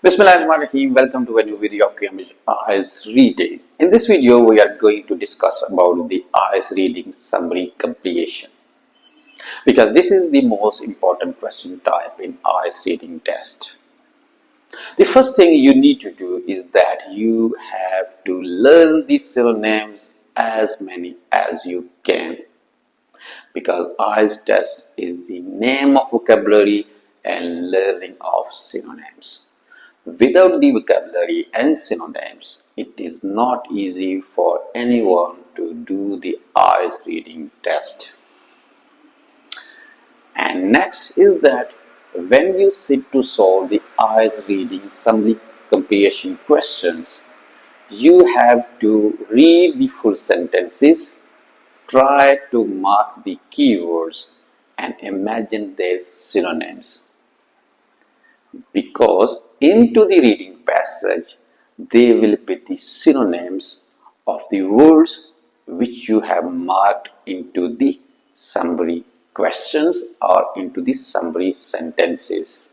Bismillahirrahmanirrahim. Welcome to a new video of Cambridge IELTS Reading. In this video, we are going to discuss about the IELTS Reading Summary Completion, because this is the most important question type in IELTS Reading Test. The first thing you need to do is that you have to learn the synonyms as many as you can, because IELTS test is the name of vocabulary and learning of synonyms. Without the vocabulary and synonyms, it is not easy for anyone to do the IELTS reading test. And next is that when you sit to solve the IELTS reading summary comprehension questions, you have to read the full sentences, try to mark the keywords, and imagine their synonyms. Because into the reading passage they will be the synonyms of the words which you have marked into the summary questions or into the summary sentences.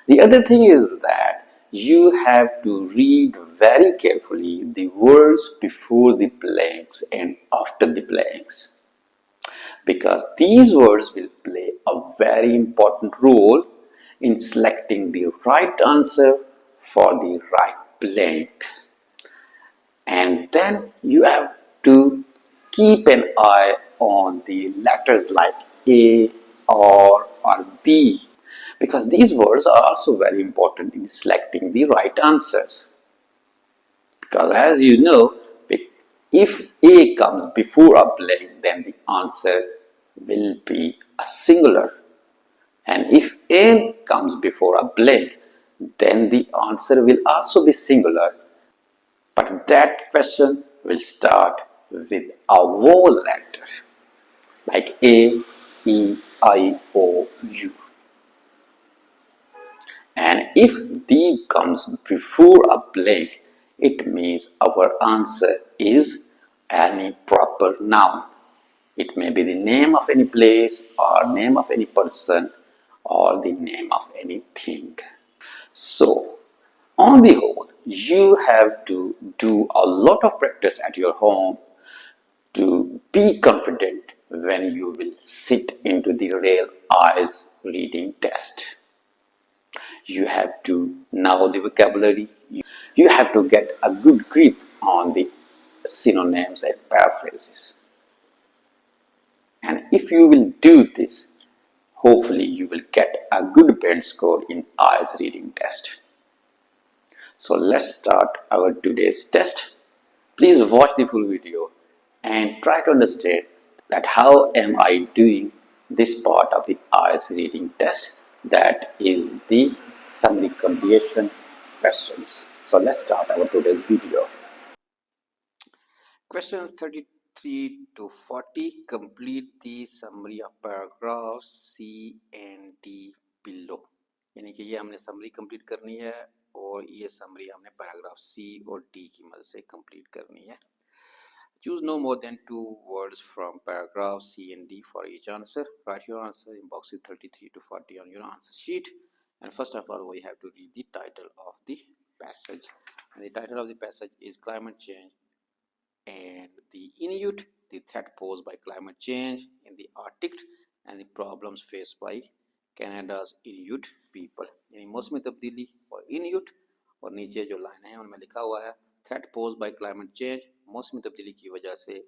The other thing is that you have to read very carefully the words before the blanks and after the blanks, because these words will play a very important role in selecting the right answer for the right blank. And then you have to keep an eye on the letters like A, or D, because these words are also very important in selecting the right answers. Because as you know, if A comes before a blank, then the answer will be a singular. And if A comes before a blank, then the answer will also be singular. But that question will start with a vowel letter like A, E, I, O, U. And if D comes before a blank, it means our answer is any proper noun. It may be the name of any place or name of any person or the name of anything. So, on the whole, you have to do a lot of practice at your home to be confident when you will sit into the real IELTS reading test. You have to know the vocabulary. You have to get a good grip on the synonyms and paraphrases. And if you will do this, hopefully you will get a good band score in IELTS reading test. So let's start our today's test. Please watch the full video and try to understand that how am I doing this part of the IELTS reading test, that is the summary comprehension questions. So let's start our today's video. Questions 33 to 40. Complete the summary of paragraphs C and D below. यानी कि ये हमने summary complete करनी है और ये summary हमने paragraph C और D की मदद से complete करनी है. Choose no more than 2 words from paragraph C and D for each answer. Write your answer in boxes 33 to 40 on your answer sheet. And first of all, we have to read the title of the passage. And the title of the passage is Climate Change and the Inuit, the threat posed by climate change in the Arctic and the problems faced by Canada's Inuit people. यानी मौसमी तब्दीली और Inuit, और नीचे जो line है उनमें लिखा हुआ है threat posed by climate change, मौसमी तब्दीली की वजह से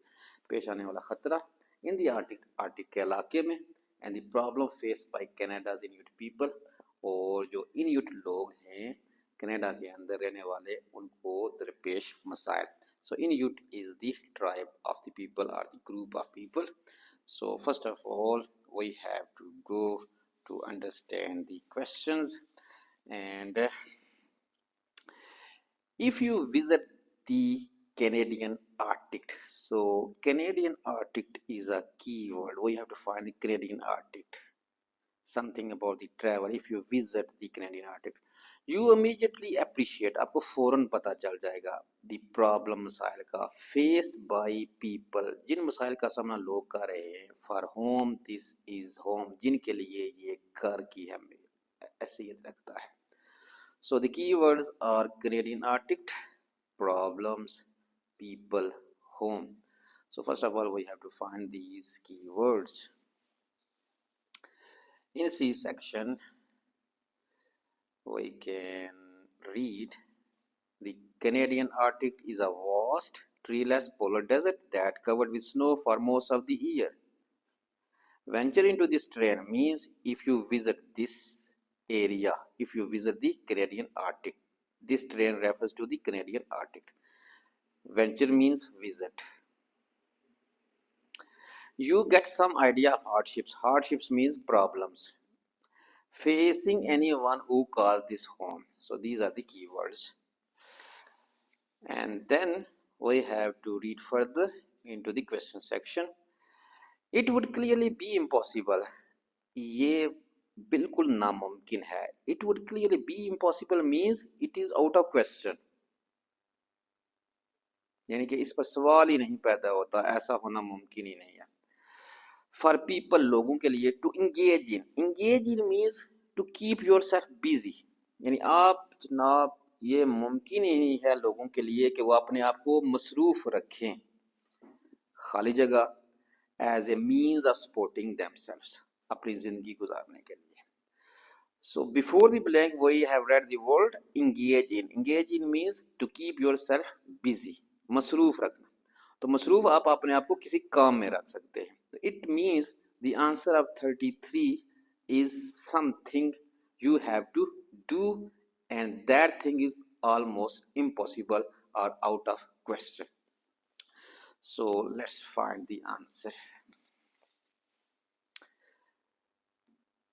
पेश आने वाला खतरा in the Arctic के इलाके में, and the problem faced by Canada's Inuit people, और जो Inuit लोग हैं कनाडा के अंदर रहने वाले उनको दरपेश मसाइल. So Inuit is the tribe of the people or the group of people. So first of all, we have to go to understand the questions. And if you visit the Canadian Arctic, so Canadian Arctic is a key word. We have to find the Canadian Arctic, something about the travel. If you visit the Canadian Arctic, you immediately appreciate, आपको फौरन पता चल जाएगा the problem मसाइल का faced by people, जिन मसाइल का सामना लोग कर रहे हैं. For whom this is home, जिनके लिए ये घर की हैसियत रखता है. So the keywords are Canadian Arctic, problems, people, home. So first of all, we have to find these keywords. In C section, we can read the Canadian Arctic is a vast, treeless polar desert that covered with snow for most of the year. Venture into this terrain means if you visit this area, if you visit the Canadian Arctic. This terrain refers to the Canadian Arctic. Venture means visit. You get some idea of hardships. Hardships means problems. Facing anyone who calls this home. So these are the keywords. And then we have to read further into the question section. It would clearly be impossible. ये बिल्कुल नामुमकिन है. It would clearly be impossible means it is out of question. यानी कि इस पर सवाल ही नहीं पैदा होता, ऐसा होना मुमकिन ही नहीं है. For people, लोगों के लिए, to engage in means to keep yourself busy. यानी आप जनाब ये मुमकिन ही नहीं है लोगों के लिए कि वो अपने आप को मसरूफ रखें, खाली जगह, as a means of supporting themselves, अपनी जिंदगी गुजारने के लिए. So before the blank we have read the word engage in. Engage in means to keep yourself busy, मसरूफ रखना. तो मसरूफ आप अपने आप को किसी काम में रख सकते हैं. It means the answer of 33 is something you have to do, and that thing is almost impossible or out of question. So let's find the answer.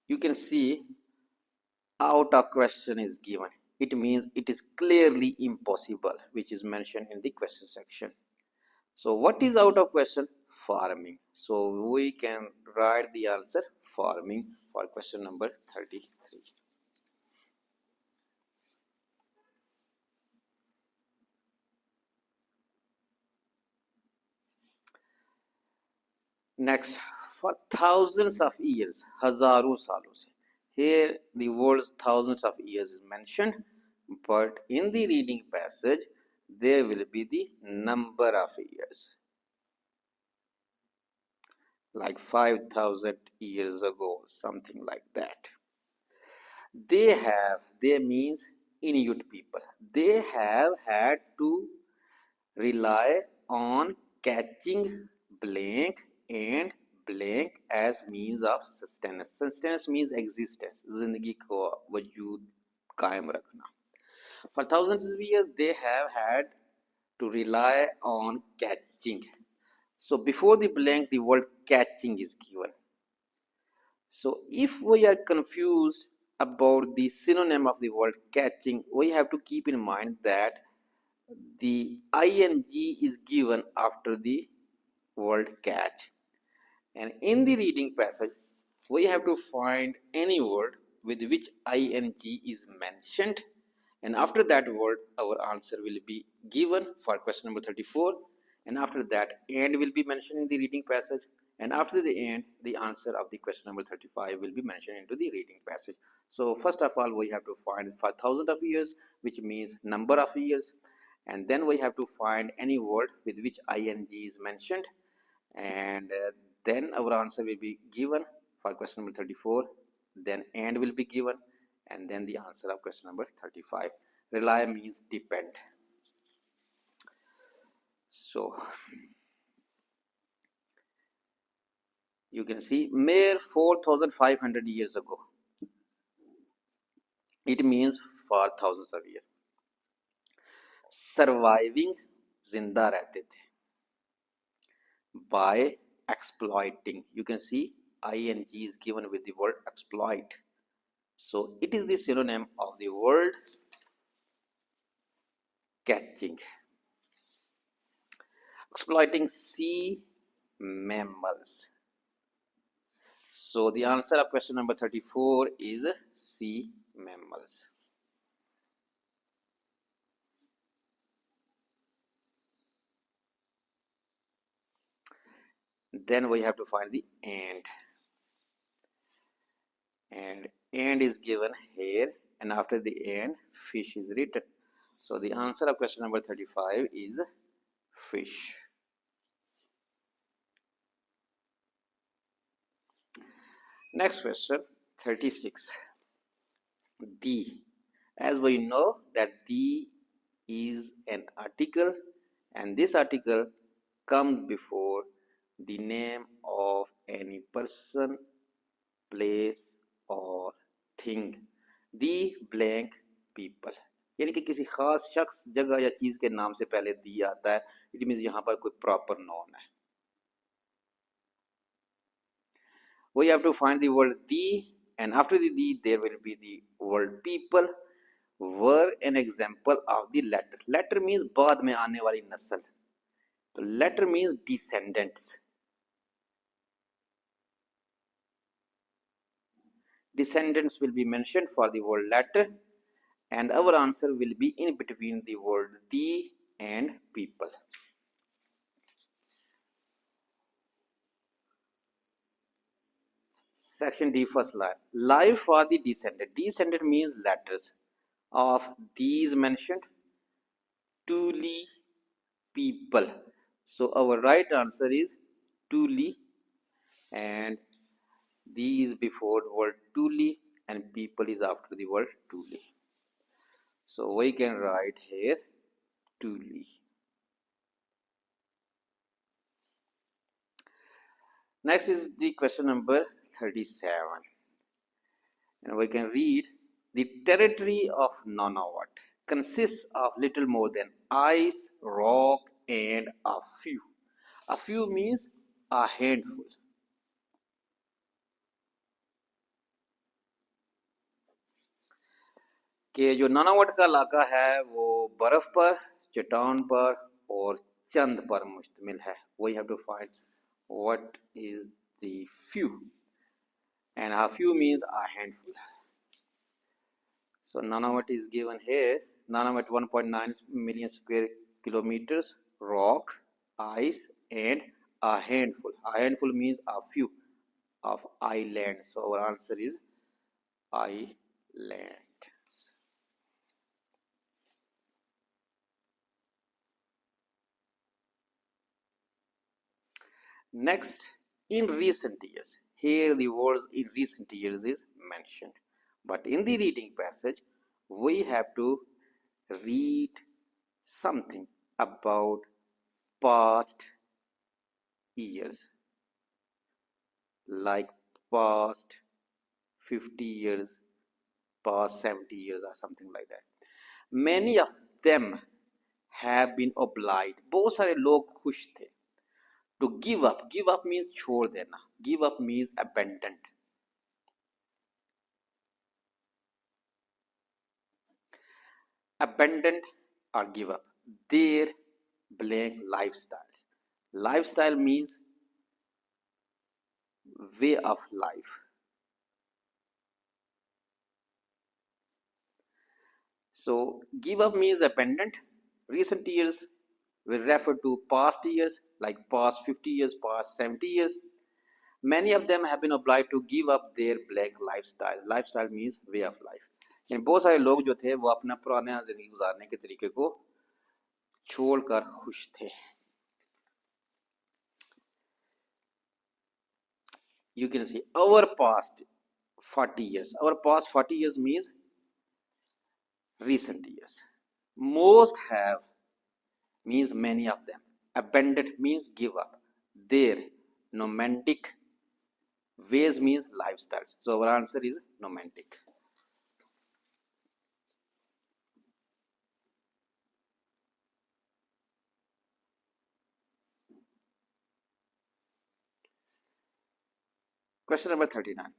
You can see out of question is given. It means it is clearly impossible, which is mentioned in the question section. So what is out of question? Farming. So we can write the answer farming for question number 33. Next, for thousands of years, हजारों सालों से. Here the word thousands of years is mentioned, but in the reading passage there will be the number of years, like 5,000 years ago, something like that. They means Inuit people. They have had to rely on catching blank and blank as means of sustenance. Sustenance means existence, जिंदगी को वजूद कायम रखना. For thousands of years they have had to rely on catching. So before the blank the word catching is given. So if we are confused about the synonym of the word catching, we have to keep in mind that the ing is given after the word catch. And in the reading passage, we have to find any word with which ing is mentioned. And after that word, our answer will be given for question number 34. And after that, and will be mentioned in the reading passage. And after the end, the answer of the question number 35 will be mentioned into the reading passage. So first of all, we have to find 5,000 of years, which means number of years. And then we have to find any word with which ing is mentioned. And then our answer will be given for question number 34. Then and will be given. And then the answer of question number 35. Rely means depend. So you can see mere 4,500 years ago. It means for thousands of years. Surviving, जिंदा रहते थे. By exploiting. You can see ing is given with the word exploit. So it is the synonym of the word catching. Exploiting sea mammals. So the answer of question number 34 is sea mammals. Then we have to find the and is given here, and after the end fish is written. So the answer of question number 35 is fish. Next question 36. The. As we know that the is an article, and this article comes before the name of any person, place or thing. The blank people, यानी कि किसी खास शख्स, जगह या चीज के नाम से पहले दी आता है. इट मीन्स यहाँ पर कोई प्रॉपर नॉन है. We have to find the word the, and after the there will be the word people. Were an example of the letter. Letter means बाद में आने वाली नस्ल. तो letter means descendants. Descendants will be mentioned for the word letter, and our answer will be in between the word the and people. Section D, first line. Life for the descendant. Descendant means letters. Of these mentioned, truly people. So our right answer is truly, and the is before the word truly and people is after the word truly. So we can write here truly. Next is the question number 37, and we can read the territory of Nunavut consists of little more than ice, rock and a few. A few means a handful. कि जो नानावट का इलाका है वो बर्फ पर, चट्टान पर और चंद पर मुश्तमिल है. We have to find what is the few, and a few means a handful. So Nunavut is given here. Nunavut 1.9 million square kilometers, rock, ice and a handful. A handful means a few of islands. So our answer is islands. Next, in recent years. Here the words in recent years is mentioned. But in the reading passage, we have to read something about past years, like past 50 years, past 70 years or something like that. Many of them have been obliged. बहुत सारे लोग खुश थे. To give up. Give up means छोड़ देना. Give up means abandoned. Abandoned or give up their blank lifestyles. Lifestyle means way of life. So give up means abandoned. Recent years will refer to past years, like past 50 years, past 70 years. Many of them have been obliged to give up their blank lifestyle. Lifestyle means way of life. यानी बहुत सारे लोग जो थे वो अपना पुराना जिंदगी गुजारने के तरीके को छोड़कर खुश थे. You can see our past 40 years. Our past 40 years means recent years. Most have means many of them. Abandoned means give up. Their nomadic ways means lifestyles. So our answer is nomadic. Question number 39.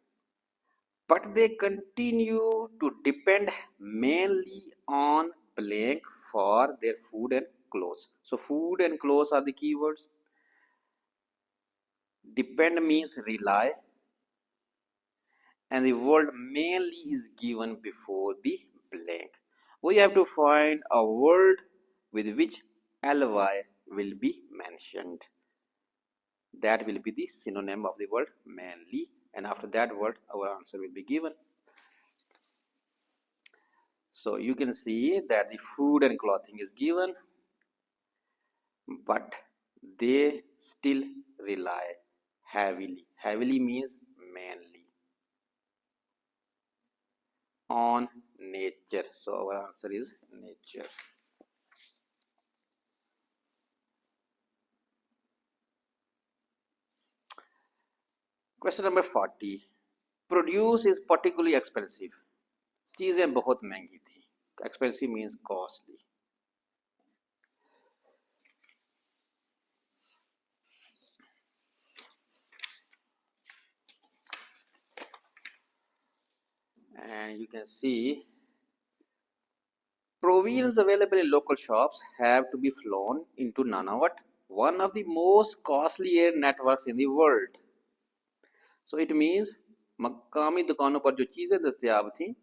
But they continue to depend mainly on blank for their food and clothes. So food and clothes are the keywords. Depend means rely, and the word mainly is given before the blank. We have to find a word with which ly will be mentioned. That will be the synonym of the word mainly, and after that word our answer will be given. So you can see that the food and clothing is given, but they still rely heavily. Heavily means mainly on nature. So our answer is nature. Question number 40. Produce is particularly expensive. चीज़ें बहुत महंगी थी. Expensive means costly. And you can see provisions available in local shops have to be flown into Nunavut, one of the most costly air networks in the world. So it means मकामी दुकानों पर जो चीज़ें दस्तयाब थी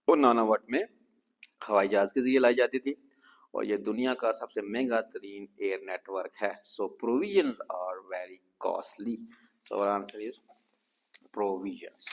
वो नानावट में हवाई जहाज के जरिए लाई जाती थी और ये दुनिया का सबसे महंगा तरीन एयर नेटवर्क है. So provisions are very costly. So our answer is provisions.